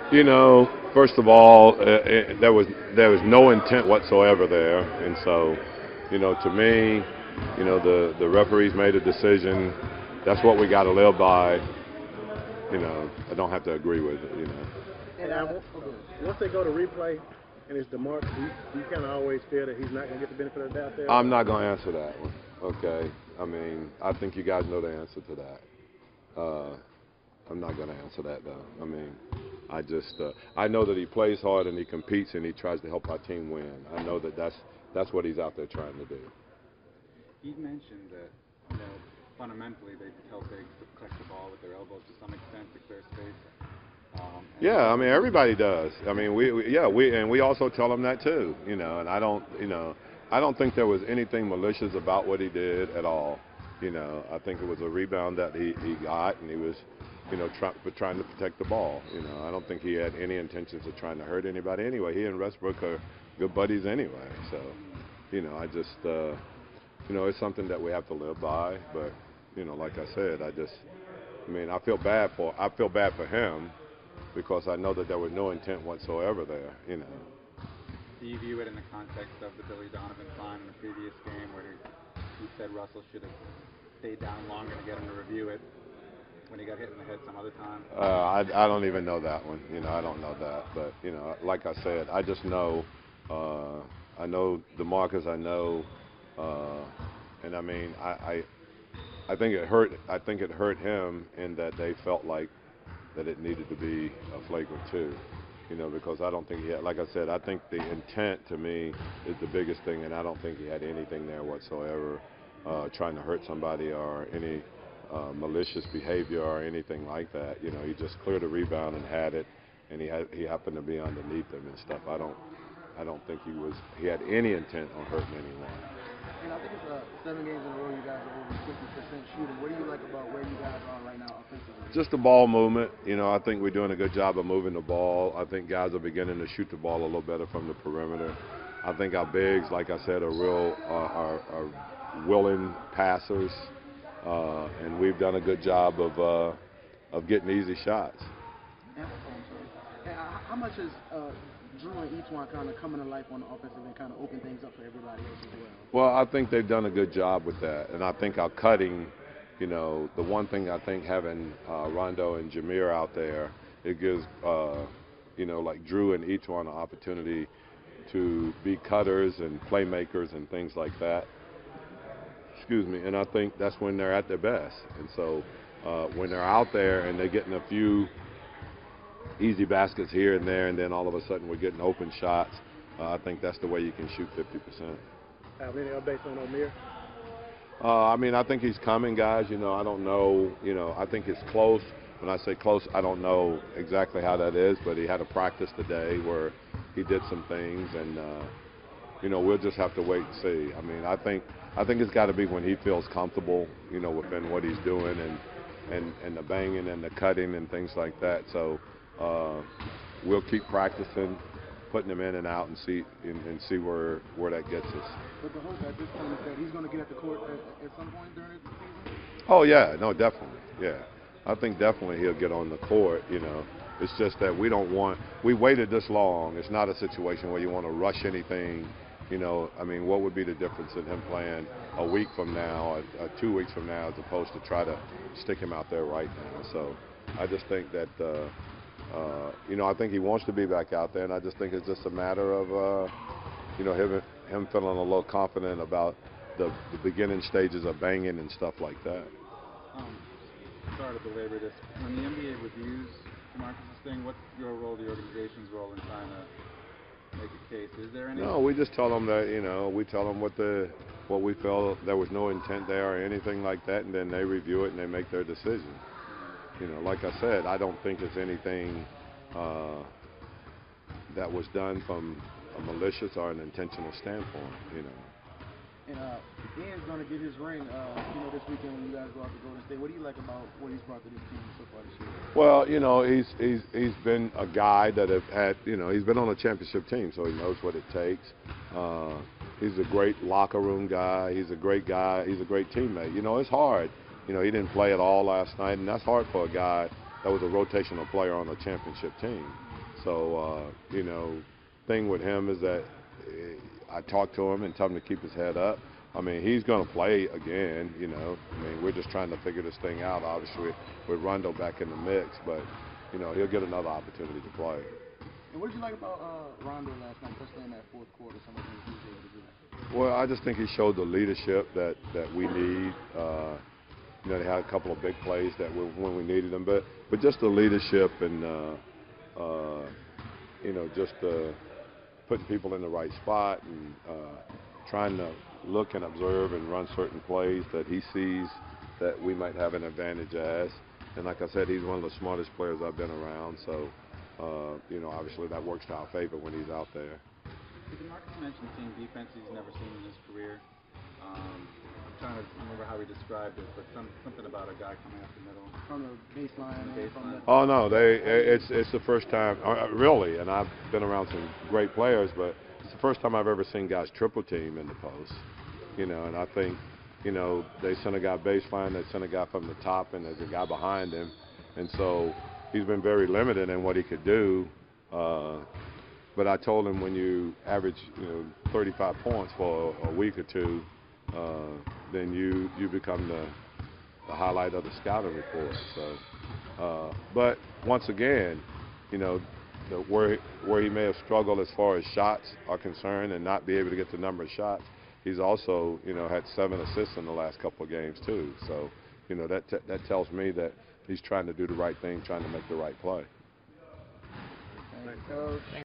You know, first of all, there was no intent whatsoever there, and so, to me, the referees made a decision. That's what we got to live by. I don't have to agree with it. And once they go to replay and it's DeMarc, do you kind of always feel that he's not going to get the benefit of the doubt there? I'm not going to answer that one. Okay. I mean, I think you guys know the answer to that. I'm not going to answer that though. I mean, I know that he plays hard and he competes and he tries to help our team win. I know that that's what he's out there trying to do. He mentioned that, fundamentally they tell bigs to protect the ball with their elbows to some extent to clear space. Yeah, I mean everybody does. I mean we also tell him that too. And I don't think there was anything malicious about what he did at all. I think it was a rebound that he got, and he was trying to protect the ball. I don't think he had any intentions of trying to hurt anybody anyway. He and Westbrook are good buddies anyway. So, I just, it's something that we have to live by. But, like I said, I feel bad for him because I know that there was no intent whatsoever there. Do you view it in the context of the Billy Donovan fine in the previous game where he said Russell should have stayed down longer to get him to review it when he got hit in the head some other time? I don't even know that one. I don't know that. But, like I said, I just know, I know DeMarcus, and I mean, I think it hurt him in that they felt like that it needed to be a flagrant two. Because I don't think he had, like I said, I think the intent to me is the biggest thing, and I don't think he had anything there whatsoever trying to hurt somebody or any malicious behavior or anything like that. He just cleared a rebound and had it, and he happened to be underneath him and stuff. I don't think he had any intent on hurting anyone. And I think it's 7 games in a row you guys are over 50% shooting. What do you like about where you guys are right now offensively? Just the ball movement. I think we're doing a good job of moving the ball. I think guys are beginning to shoot the ball a little better from the perimeter. I think our bigs, like I said, are willing passers, and we've done a good job of getting easy shots. How much is Drew and each one kind of coming to life on the offensive and kind of open things up for everybody else as well? Well, I think they've done a good job with that, and I think our cutting, the one thing I think having Rondo and Jameer out there, it gives, like Drew and each one an opportunity to be cutters and playmakers and things like that. Excuse me, and I think that's when they're at their best. And so when they're out there and they're getting a few easy baskets here and there, and then all of a sudden we're getting open shots, I think that's the way you can shoot 50%. Have any updates on Omer? I think he's coming, guys. I don't know. I think it's close. When I say close, I don't know exactly how that is, but he had a practice today where he did some things, and we'll just have to wait and see. I think it's got to be when he feels comfortable, within what he's doing and the banging and the cutting and things like that. So we'll keep practicing, putting him in and out, and see where that gets us. But the hope at this point is that he's going to get at the court at some point during the season? Oh yeah, no, definitely, yeah. I think definitely he'll get on the court. It's just that we waited this long. It's not a situation where you want to rush anything. What would be the difference in him playing a week from now, or 2 weeks from now, as opposed to try to stick him out there right now? So I just think that, I think he wants to be back out there, and I just think it's just a matter of, him feeling a little confident about the beginning stages of banging and stuff like that. Sorry to belabor this. When the NBA reviews DeMarcus' thing, what's your role, the organization's role in trying to make a case? Is there any? No, we just tell them that, we tell them what we felt there was no intent there or anything like that, and then they review it and they make their decision. Like I said, I don't think it's anything that was done from a malicious or an intentional standpoint. And Ian's going to get his ring, this weekend when you guys go out to Golden State. What do you like about what he's brought to this team so far this year? Well, he's been a guy that have had, he's been on a championship team, so he knows what it takes. He's a great locker room guy. He's a great guy. He's a great teammate. It's hard. He didn't play at all last night, and that's hard for a guy that was a rotational player on a championship team. So, you know, thing with him is that I talk to him and tell him to keep his head up. I mean, he's going to play again, you know. I mean, we're just trying to figure this thing out, obviously, with Rondo back in the mix. But, you know, he'll get another opportunity to play. And what did you like about Rondo last night, especially in that fourth quarter, some of the things he was able to do? Well, I just think he showed the leadership that we need. You know, they had a couple of big plays that were when we needed them, but just the leadership and, you know, just putting people in the right spot and trying to look and observe and run certain plays that he sees that we might have an advantage as. And like I said, he's one of the smartest players I've been around, so, you know, obviously that works to our favor when he's out there. Marcus mentioned seeing defense he's never seen in his career. I'm trying to remember how he described it, but something about a guy coming up the middle. From the baseline. Oh no, it's the first time, really, and I've been around some great players, but it's the first time I've ever seen guys triple team in the post. You know, and I think, you know, they send a guy baseline, they send a guy from the top, and there's a guy behind him, and so he's been very limited in what he could do. But I told him when you average, you know, 35 points for a week or two, then you become the highlight of the scouting report. So, but once again, you know, where he may have struggled as far as shots are concerned and not be able to get the number of shots, he's also, you know, had 7 assists in the last couple of games too. So, you know, that tells me that he's trying to do the right thing, trying to make the right play. Thanks, Coach.